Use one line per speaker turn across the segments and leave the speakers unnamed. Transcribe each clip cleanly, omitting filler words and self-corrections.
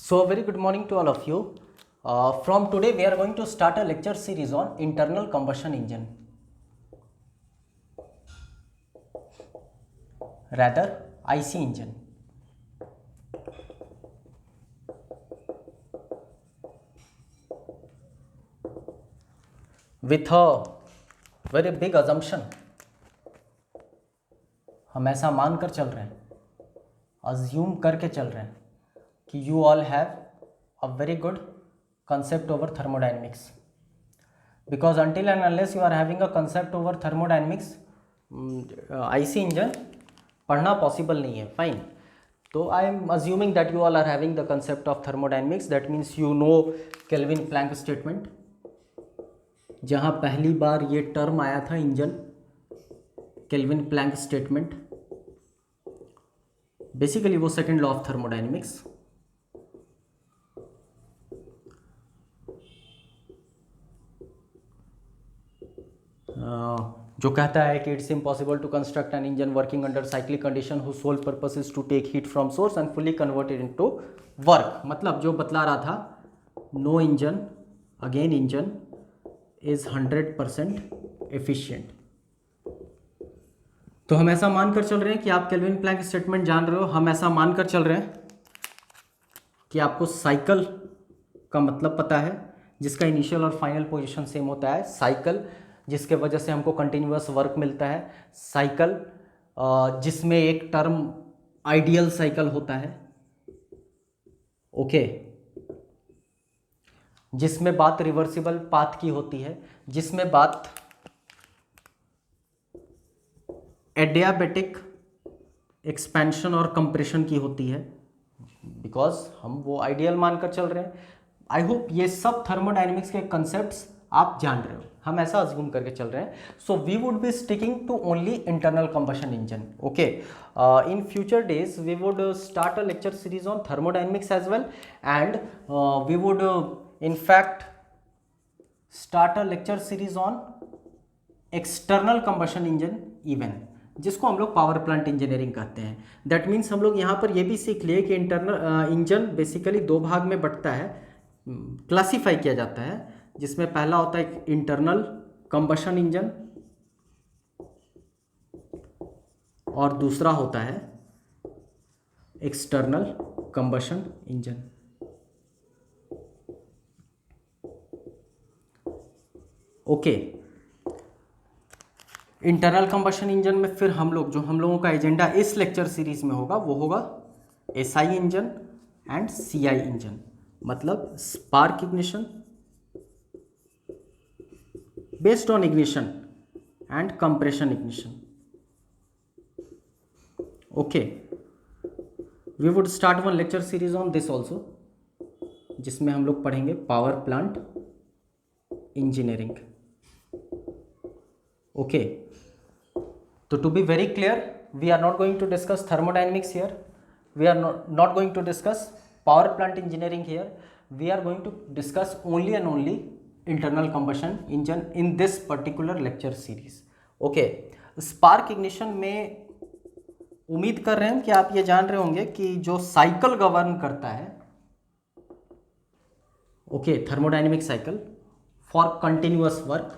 So, very good morning to all of you. From today, we are going to start a lecture series on internal combustion engine, rather IC engine. With a very big assumption, हम ऐसा मान कर चल रहे हैं, assume करके चल रहे हैं कि you all have a very good concept over thermodynamics. Because until and unless you are having a concept over thermodynamics, IC engine पढ़ना पॉसिबल नहीं है. फाइन. तो I am assuming that you all are having the concept of thermodynamics. That means you know Kelvin Planck statement, जहाँ पहली बार ये term आया था engine, Kelvin Planck statement. Basically वो सेकेंड लॉ ऑफ थर्मोडायनेमिक्स. जो कहता है कि it's impossible to construct an engine working under cyclic condition whose sole purpose is to take heat from source and fully converted into work. मतलब जो बतला रहा था, no engine again engine is 100% efficient. तो हम ऐसा मानकर चल रहे हैं कि आप केल्विन प्लैंक स्टेटमेंट जान रहे हो. हम ऐसा मानकर चल रहे हैं कि आपको साइकिल का मतलब पता है, जिसका इनिशियल और फाइनल पोजीशन सेम होता है. साइकिल जिसके वजह से हमको कंटिन्यूअस वर्क मिलता है. साइकिल जिसमें एक टर्म आइडियल साइकिल होता है. ओके. जिसमें बात रिवर्सिबल पाथ की होती है, जिसमें बात एडियाबेटिक एक्सपेंशन और कंप्रेशन की होती है, बिकॉज हम वो आइडियल मानकर चल रहे हैं. आई होप ये सब थर्मोडायनेमिक्स के कंसेप्ट्स आप जान रहे हो. हम ऐसा अज्यूम करके चल रहे हैं. So we would be sticking to only internal combustion engine. Okay. In future days we would start a lecture series on thermodynamics as well, and we would in fact start a lecture series on external combustion engine even, जिसको हम लोग power plant engineering कहते हैं. That means हम लोग यहाँ पर ये भी सीख लिए कि इंटरनल इंजन बेसिकली दो भाग में बंटता है, क्लासीफाई किया जाता है, जिसमें पहला होता है इंटरनल कंबशन इंजन और दूसरा होता है external combustion engine. Okay. Internal combustion engine में फिर हम लोगों का एजेंडा इस लेक्चर सीरीज में होगा, वो होगा SI engine and CI engine. मतलब spark ignition based on ignition and compression ignition. Okay. We would start one lecture series on this also, जिसमें हम लोग पढ़ेंगे power plant engineering. Okay, so to be very clear, we are not going to discuss thermodynamics here. We are not going to discuss power plant engineering here. We are going to discuss only and only internal combustion engine in this particular lecture series. Okay, spark ignition में उम्मीद कर रहे हैं कि आप ये जान रहे होंगे कि जो साइकिल गवर्न करता है, okay, thermodynamic cycle for continuous work.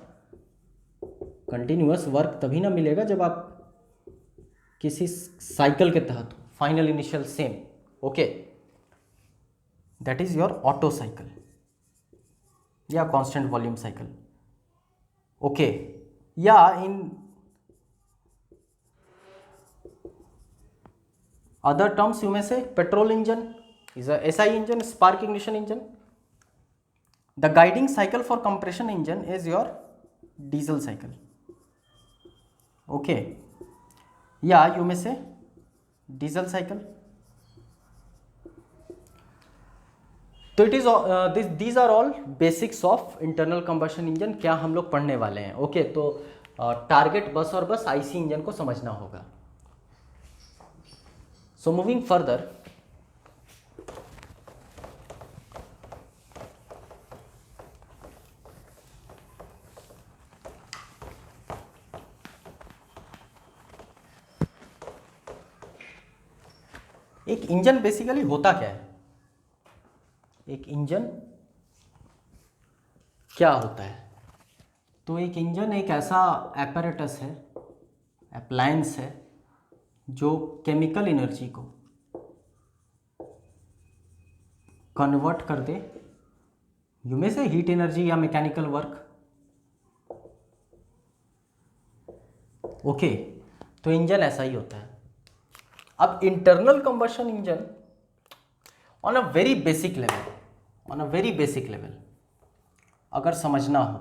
Continuous work तभी ना मिलेगा जब आप किसी साइकिल के तहत final initial same. Okay. That is your auto cycle या कांस्टेंट वॉल्यूम साइकिल. ओके. या इन अदर टर्म्स यू में से petrol engine is a SI engine, spark ignition engine. The guiding cycle for compression engine is your diesel cycle. Okay. या you में से diesel cycle. तो it is these are all basics of internal combustion engine. क्या हम लोग पढ़ने वाले हैं. ओके. तो टारगेट बस और बस आईसी इंजन को समझना होगा. सो मूविंग फर्दर, एक इंजन बेसिकली होता क्या है. एक इंजन क्या होता है? तो एक इंजन एक ऐसा एपैरेटस है, अप्लायंस है, जो केमिकल एनर्जी को कन्वर्ट कर दे, यू में से हीट एनर्जी या मैकेनिकल वर्क। ओके, तो इंजन ऐसा ही होता है। अब internal combustion engine on a very basic level, अगर समझना हो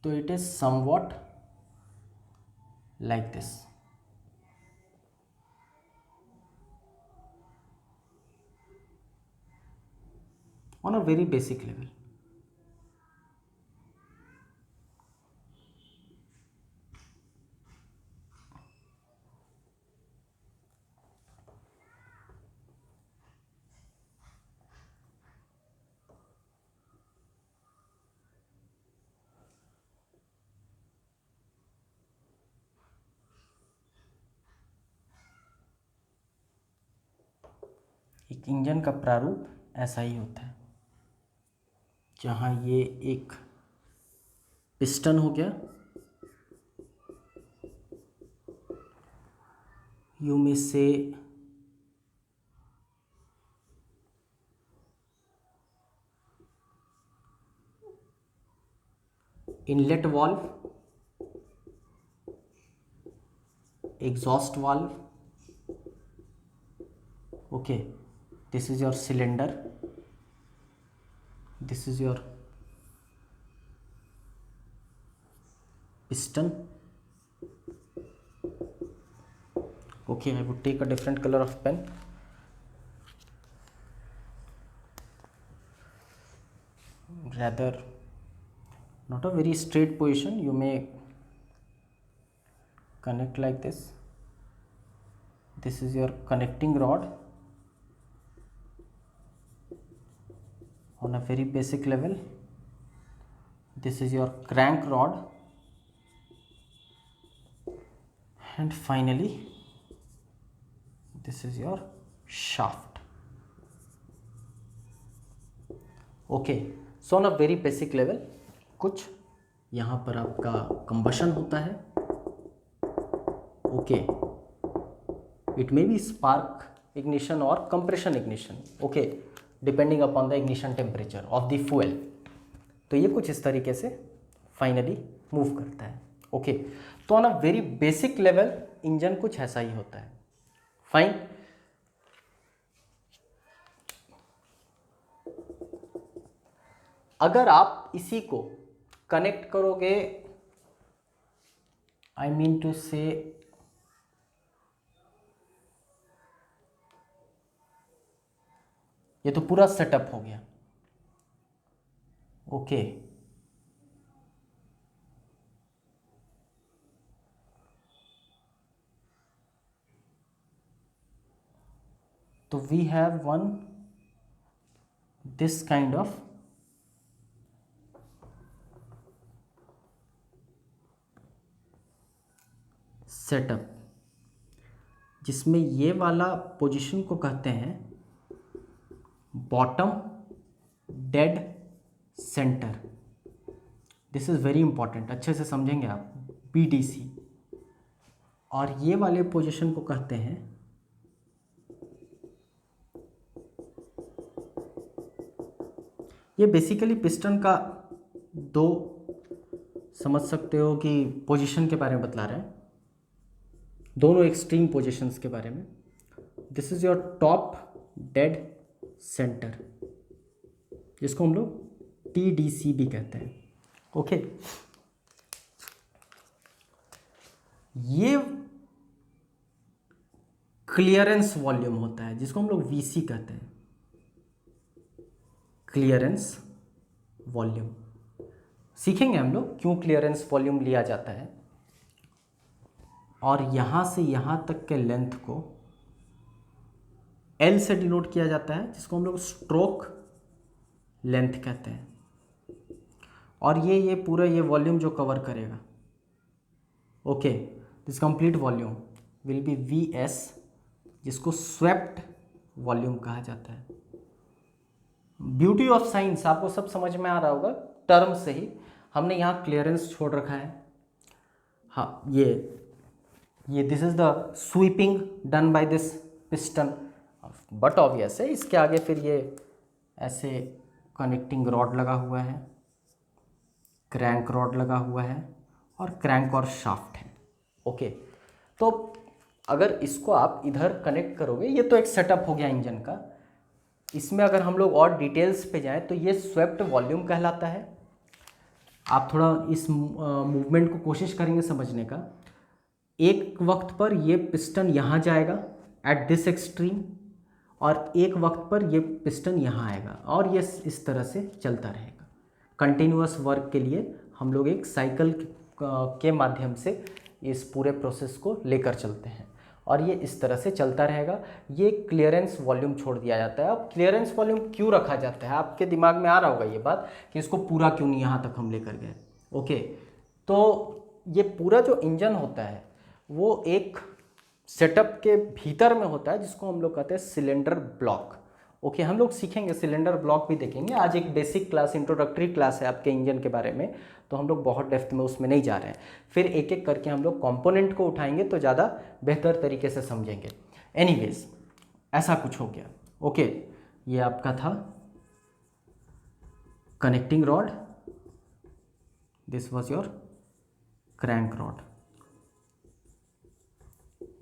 तो it is somewhat like this. On a very basic level, एक इंजन का प्रारूप ऐसा ही होता है, जहाँ ये एक पिस्टन हो गया, यू में से inlet valve, exhaust valve, okay, this is your cylinder, this is your piston. Okay, I would take a different color of pen. Rather not a very straight position, you may connect like this. This is your connecting rod on a very basic level. This is your crank rod, and finally this is your shaft. Okay, so on a very basic level, कुछ यहाँ पर आपका combustion होता है. Okay, it may be spark ignition or compression ignition, okay, depending upon the ignition temperature of the fuel. तो ये कुछ इस तरीके से फाइनली मूव करता है. ओके, तो on a very basic level engine कुछ ऐसा ही होता है. फाइन. अगर आप इसी को कनेक्ट करोगे, आई मीन टू से ये तो पूरा सेटअप हो गया. ओके, तो we have one this kind of setup, जिसमें ये वाला पोजीशन को कहते हैं bottom dead centre. This is very important, अच्छे से समझेंगे आप, BDC. और ये वाले पोजीशन को कहते हैं ये बेसिकली पिस्टन का दो समझ सकते हो कि पोजीशन के बारे में बतला रहे हैं, दोनों एक्सट्रीम पोजीशंस के बारे में. This is your top dead centre, जिसको हम लोग TDC भी कहते हैं. ओके, ये क्लियरेंस वॉल्यूम होता है, जिसको हम लोग VC कहते हैं, क्लियरेंस वॉल्यूम. सीखेंगे हम लोग क्यों क्लियरेंस वॉल्यूम लिया जाता है. और यहाँ से यहाँ तक के लेंथ को L से डिनोट किया जाता है, जिसको हम लोग स्ट्रोक लेंथ कहते हैं. और ये पूरा ये वॉल्यूम जो कवर करेगा, okay, this complete volume will be VS, जिसको स्वेप्ट वॉल्यूम कहा जाता है. ब्यूटी ऑफ साइंस आपको सब समझ में आ रहा होगा टर्म से ही। हमने यहाँ क्लियरेंस छोड़ रखा है। हाँ, ये this is the sweeping done by this piston, but obvious है इसके आगे फिर ये ऐसे कनेक्टिंग रॉड लगा हुआ है, क्रैंक रॉड लगा हुआ है, और क्रैंक और शाफ्ट है। ओके, तो अगर इसको आप इधर कनेक्ट करोगे, ये तो एक सेटअप हो गया इंजन का। इसमें अगर हम लोग और डिटेल्स पे जाएं तो ये स्वेप्ट वॉल्यूम कहलाता है। आप थोड़ा इस मूवमेंट को कोशिश करेंगे समझने का। एक वक्त पर ये पिस्टन यहाँ जाएगा एट दिस एक्सट्रीम, और एक वक्त पर ये पिस्टन यहाँ आएगा, और ये इस तरह से चलता रहेगा। कंटिन्यूअस वर्क के लिए हम लोग एक साइकिल के माध्यम से इस पूरे प्रोसेस को लेकर चलते हैं, और ये इस तरह से चलता रहेगा। ये क्लियरेंस वॉल्यूम छोड़ दिया जाता है। अब क्लियरेंस वॉल्यूम क्यों रखा जाता है, आपके दिमाग में आ रहा होगा ये बात कि इसको पूरा क्यों नहीं यहाँ तक हम लेकर गए। ओके, तो ये पूरा जो इंजन होता है वो एक सेटअप के भीतर में होता है, जिसको हम लोग कहते हैं सिलेंडर ब्लॉक। ओके, हम लोग सीखेंगे सिलेंडर ब्लॉक भी देखेंगे। आज एक बेसिक क्लास, इंट्रोडक्टरी क्लास है आपके इंजन के बारे में, तो हम लोग बहुत डेप्थ में उसमें नहीं जा रहे हैं। फिर एक एक करके हम लोग कंपोनेंट को उठाएंगे तो ज़्यादा बेहतर तरीके से समझेंगे। एनीवेज, ऐसा कुछ हो गया। ओके, ये आपका था connecting rod, this was your crank rod.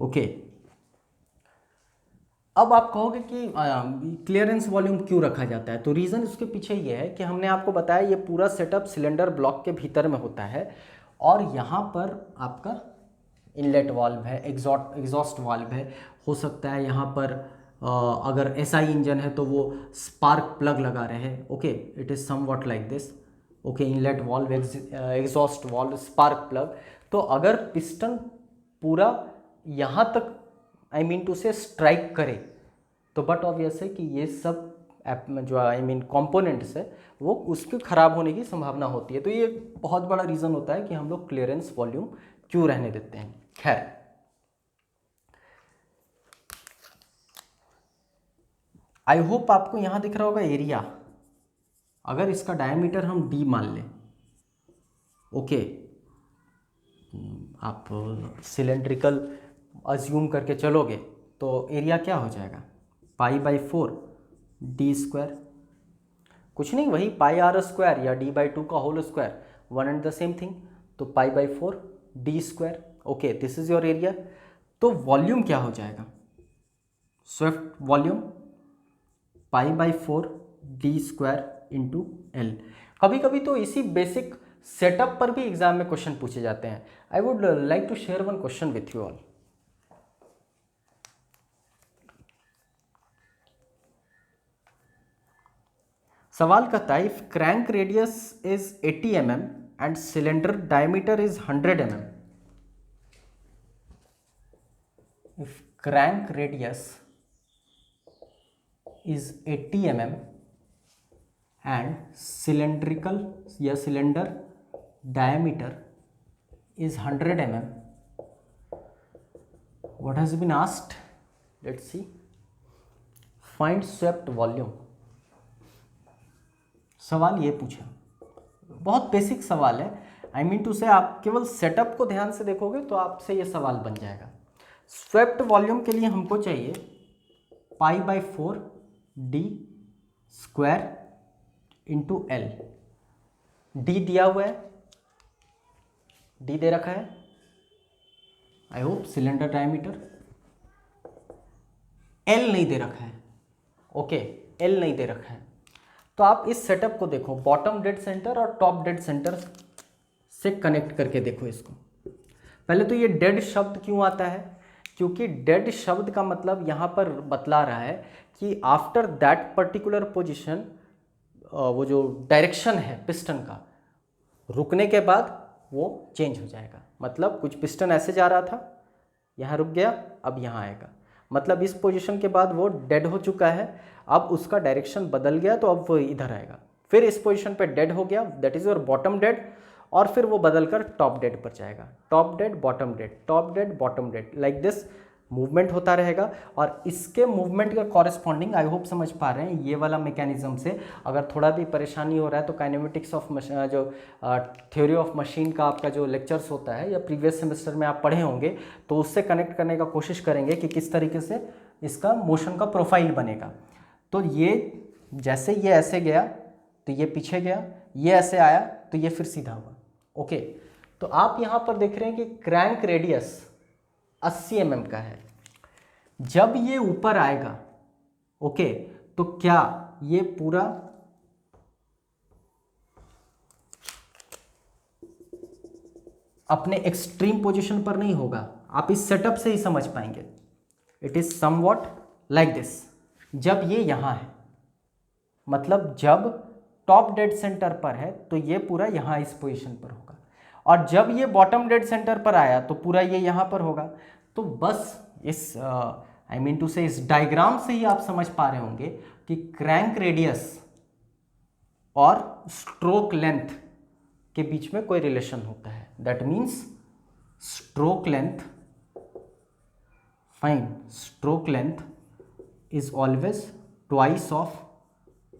Okay, अब आप कहोगे कि क्लियरेंस वॉल्यूम क्यों रखा जाता है, तो रीज़न उसके पीछे ये है कि हमने आपको बताया ये पूरा सेटअप सिलेंडर ब्लॉक के भीतर में होता है, और यहाँ पर आपका इनलेट वाल्व है, एग्जॉस्ट वाल्व है। हो सकता है यहाँ पर अगर एसआई इंजन है तो वो स्पार्क प्लग लगा रहे हैं। Okay, it is somewhat like this. Okay, inlet valve, exhaust valve, spark plug. तो अगर पिस्टन पूरा यहाँ तक आई मीन टू से स्ट्राइक करे तो बट ऑब्वियस है कि ये सब जो आई मीन कंपोनेंट्स है वो उसके ख़राब होने की संभावना होती है। तो ये बहुत बड़ा रीज़न होता है कि हम लोग क्लियरेंस वॉल्यूम क्यों रहने देते हैं। खैर, आई होप आपको यहाँ दिख रहा होगा एरिया। अगर इसका डायमीटर हम d मान लें, ओके, आप सिलेंड्रिकल अज्यूम करके चलोगे तो एरिया क्या हो जाएगा, π/4 d स्क्वायर। कुछ नहीं, वही πr² या d/2 का whole square, one and the same thing. तो π/4 d square. Okay, this is your area. तो वॉल्यूम क्या हो जाएगा, swept volume π/4 d square into L। कभी कभी तो इसी बेसिक सेटअप पर भी एग्जाम में क्वेश्चन पूछे जाते हैं। I would like to share one question with you all. सवाल कहता है if crank radius is 80 mm and cylinder diameter is 100 mm, if crank radius is 80 mm and cylindrical या cylinder diameter is 100 mm, what has been asked, let's see, find swept volume। सवाल ये पूछा, बहुत basic सवाल है। I mean to से आप केवल सेटअप को ध्यान से देखोगे तो आपसे ये सवाल बन जाएगा। स्वेप्ट वॉल्यूम के लिए हमको चाहिए π/4 d square into L। d दिया हुआ है, d दे रखा है, I hope cylinder diameter. L नहीं दे रखा है। ओके, L नहीं दे रखा है। तो आप इस सेटअप को देखो, बॉटम डेड सेंटर और टॉप डेड सेंटर से कनेक्ट करके देखो इसको। पहले तो ये डेड शब्द क्यों आता है, क्योंकि डेड शब्द का मतलब यहाँ पर बतला रहा है कि आफ्टर दैट पर्टिकुलर पोजीशन, वो जो डायरेक्शन है पिस्टन का, रुकने के बाद वो चेंज हो जाएगा। मतलब कुछ पिस्टन ऐसे जा रहा था, यहाँ रुक गया, अब यहाँ आएगा, मतलब इस पोजीशन के बाद वो डेड हो चुका है, अब उसका डायरेक्शन बदल गया तो अब वो इधर आएगा। फिर इस पोजीशन पे डेड हो गया, that is your bottom dead, और फिर वो बदल कर टॉप डेड पर जाएगा। Top dead, bottom dead, top dead, bottom dead, like this movement होता रहेगा और इसके मूवमेंट का कॉरेस्पॉन्डिंग, आई होप समझ पा रहे हैं, ये वाला मैकेनिज्म से अगर थोड़ा भी परेशानी हो रहा है तो काइनेमेटिक्स ऑफ जो थ्योरी ऑफ मशीन का आपका जो लेक्चर्स होता है या प्रीवियस सेमेस्टर में आप पढ़े होंगे तो उससे कनेक्ट करने का कोशिश करेंगे कि किस तरीके से इसका मोशन का प्रोफाइल बनेगा। तो ये जैसे ये ऐसे गया तो ये पीछे गया, ये ऐसे आया तो ये फिर सीधा हुआ। ओके, तो आप यहाँ पर देख रहे हैं कि क्रैंक रेडियस 80 mm का है। जब ये ऊपर आएगा, ओके, तो क्या ये पूरा अपने एक्सट्रीम पोजीशन पर नहीं होगा, आप इस सेटअप से ही समझ पाएंगे। It is somewhat like this. जब ये यहां है, मतलब जब टॉप डेड सेंटर पर है तो ये पूरा यहां इस पोजीशन पर होगा, और जब ये बॉटम डेड सेंटर पर आया तो पूरा ये यहां पर होगा। तो बस इस आई मीन टू से इस डायग्राम से ही आप समझ पा रहे होंगे कि क्रैंक रेडियस और स्ट्रोक लेंथ के बीच में कोई रिलेशन होता है। That means stroke length, fine, stroke length is always twice of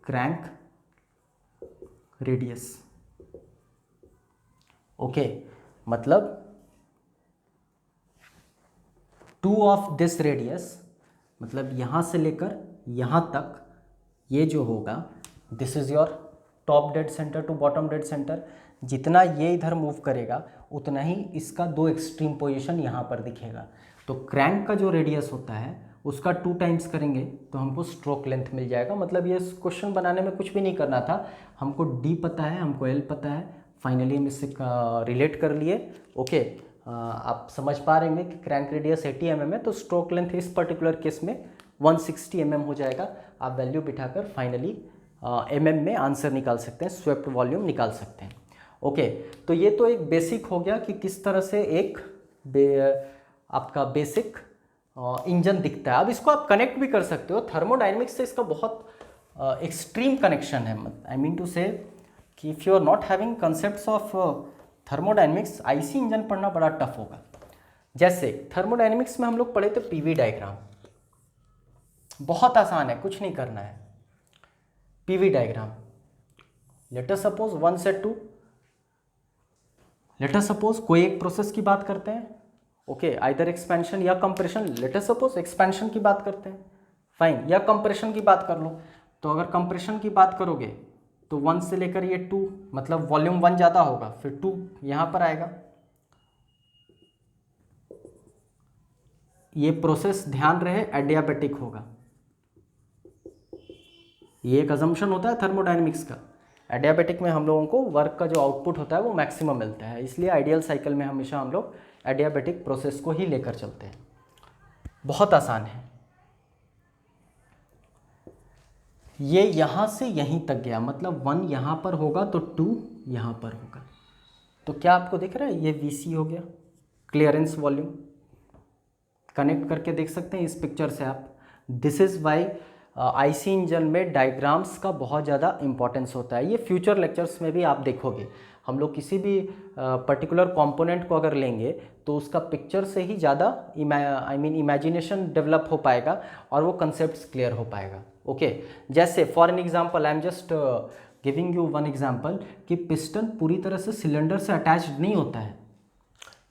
crank radius. Okay, मतलब 2 ऑफ दिस रेडियस, मतलब यहां से लेकर यहां तक ये जो होगा, this is your top dead centre to bottom dead centre. जितना ये इधर मूव करेगा उतना ही इसका 2 एक्सट्रीम पोजीशन यहाँ पर दिखेगा। तो क्रैंक का जो रेडियस होता है उसका 2 टाइम्स करेंगे तो हमको स्ट्रोक लेंथ मिल जाएगा। मतलब ये क्वेश्चन बनाने में कुछ भी नहीं करना था, हमको डी पता है, हमको एल पता है, फाइनली हम इससे रिलेट कर लिए। ओके, आप समझ पा रहे हैं कि क्रैंक रेडियस 80 mm है तो स्ट्रोक लेंथ इस पर्टिकुलर केस में 160 mm हो जाएगा। आप वैल्यू बिठाकर फाइनली mm में आंसर निकाल सकते हैं, स्वेप्ट वॉल्यूम निकाल सकते हैं। ओके, तो ये तो एक बेसिक हो गया कि किस तरह से एक आपका बेसिक इंजन दिखता है। अब इसको आप कनेक्ट भी कर सकते हो थर्मोडायनेमिक्स से, इसका बहुत एक्सट्रीम कनेक्शन है। आई मीन टू से कि if you are not having concepts of thermodynamics, IC engine पढ़ना बड़ा टफ होगा। जैसे थर्मोडायनेमिक्स में हम लोग पढ़े थे पीवी डायग्राम, बहुत आसान है, कुछ नहीं करना है। PV diagram, let us suppose 1 से 2, लेट अस सपोज कोई एक प्रोसेस की बात करते हैं, ओके, आइदर एक्सपेंशन या compression. Let us suppose expansion की बात करते हैं, फाइन, या कंप्रेशन की बात कर लो। तो अगर कंप्रेशन की बात करोगे तो 1 से लेकर ये 2, मतलब वॉल्यूम 1 ज़्यादा होगा, फिर 2 यहाँ पर आएगा। ये प्रोसेस ध्यान रहे एडियाबेटिक होगा, ये एक अजम्पशन होता है थर्मोडायनेमिक्स का। एडियाबेटिक में हम लोगों को वर्क का जो आउटपुट होता है वो मैक्सिमम मिलता है, इसलिए आइडियल साइकिल में हमेशा हम लोग एडियाबेटिक प्रोसेस को ही लेकर चलते हैं। बहुत आसान है। ये यहाँ से यहीं तक गया, मतलब 1 यहाँ पर होगा तो 2 यहाँ पर होगा। तो क्या आपको दिख रहा है, ये VC हो गया, क्लियरेंस वॉल्यूम। कनेक्ट करके देख सकते हैं इस पिक्चर से आप। This is why IC engine में डायग्राम्स का बहुत ज़्यादा इंपॉर्टेंस होता है। ये फ्यूचर लेक्चर्स में भी आप देखोगे, हम लोग किसी भी पर्टिकुलर कंपोनेंट को अगर लेंगे तो उसका पिक्चर से ही ज़्यादा इमेजिनेशन डेवलप हो पाएगा और वो कंसेप्ट्स क्लियर हो पाएगा। ओके, जैसे for an example, I am just giving you one example कि पिस्टन पूरी तरह से सिलेंडर से अटैच्ड नहीं होता है।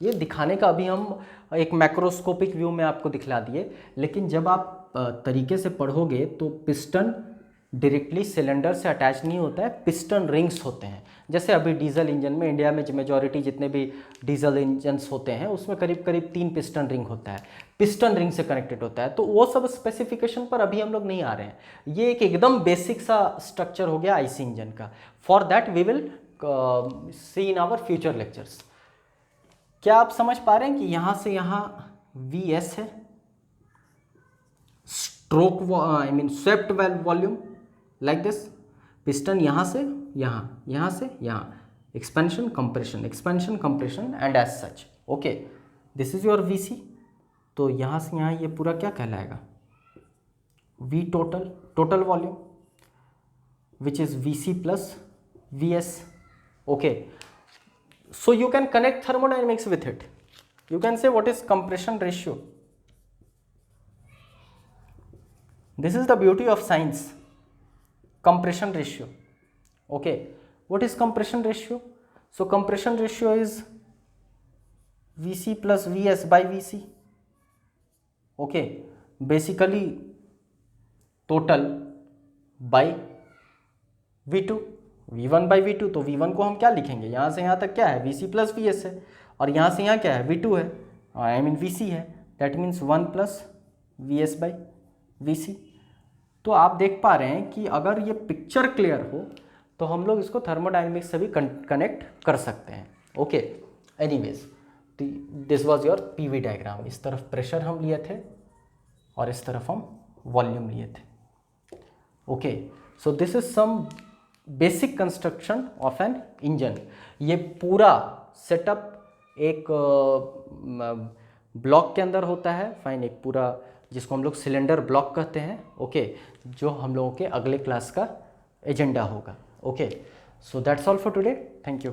ये दिखाने का अभी हम एक मैक्रोस्कोपिक व्यू में आपको दिखला दिए, लेकिन जब आप तरीके से पढ़ोगे तो पिस्टन डायरेक्टली सिलेंडर से अटैच नहीं होता है, पिस्टन रिंग्स होते हैं। जैसे अभी डीजल इंजन में, इंडिया में मेजॉरिटी जितने भी डीजल इंजन्स होते हैं उसमें करीब करीब 3 पिस्टन रिंग होता है, पिस्टन रिंग से कनेक्टेड होता है। तो वो सब स्पेसिफिकेशन पर अभी हम लोग नहीं आ रहे हैं, ये एक एकदम बेसिक सा स्ट्रक्चर हो गया आईसी इंजन का। For that we will see in our future lectures. क्या आप समझ पा रहे हैं कि यहाँ से यहाँ VS है, stroke swept valve volume like this, piston यहाँ से यहाँ, यहाँ से यहाँ, expansion compression and as such. Okay, this is your VC। तो यहाँ से यहाँ ये पूरा क्या कहलाएगा, V total volume which is VC plus VS। Okay, so you can connect thermodynamics with it. You can say what is compression ratio. This is the beauty of science. Compression ratio. Okay, what is compression ratio? So compression ratio is Vc plus Vs by Vc. Okay, basically total by V2, V1 by V2. तो V1 को हम क्या लिखेंगे, यहाँ से यहाँ तक क्या है, Vc प्लस Vs है, और यहाँ से यहाँ क्या है, V2 है, आई मीन Vc है, that means 1 plus Vs by Vc. तो आप देख पा रहे हैं कि अगर ये पिक्चर क्लियर हो तो हम लोग इसको थर्मोडायनेमिक्स से भी कनेक्ट कर सकते हैं. Okay, anyways this was your PV diagram. इस तरफ प्रेशर हम लिए थे और इस तरफ हम वॉल्यूम लिए थे. Okay, so this is some basic construction of an engine. ये पूरा सेटअप एक ब्लॉक के अंदर होता है. फाइन, एक पूरा जिसको हम लोग सिलेंडर ब्लॉक कहते हैं. ओके, जो हम लोगों के अगले क्लास का एजेंडा होगा. Okay, so that's all for today. Thank you.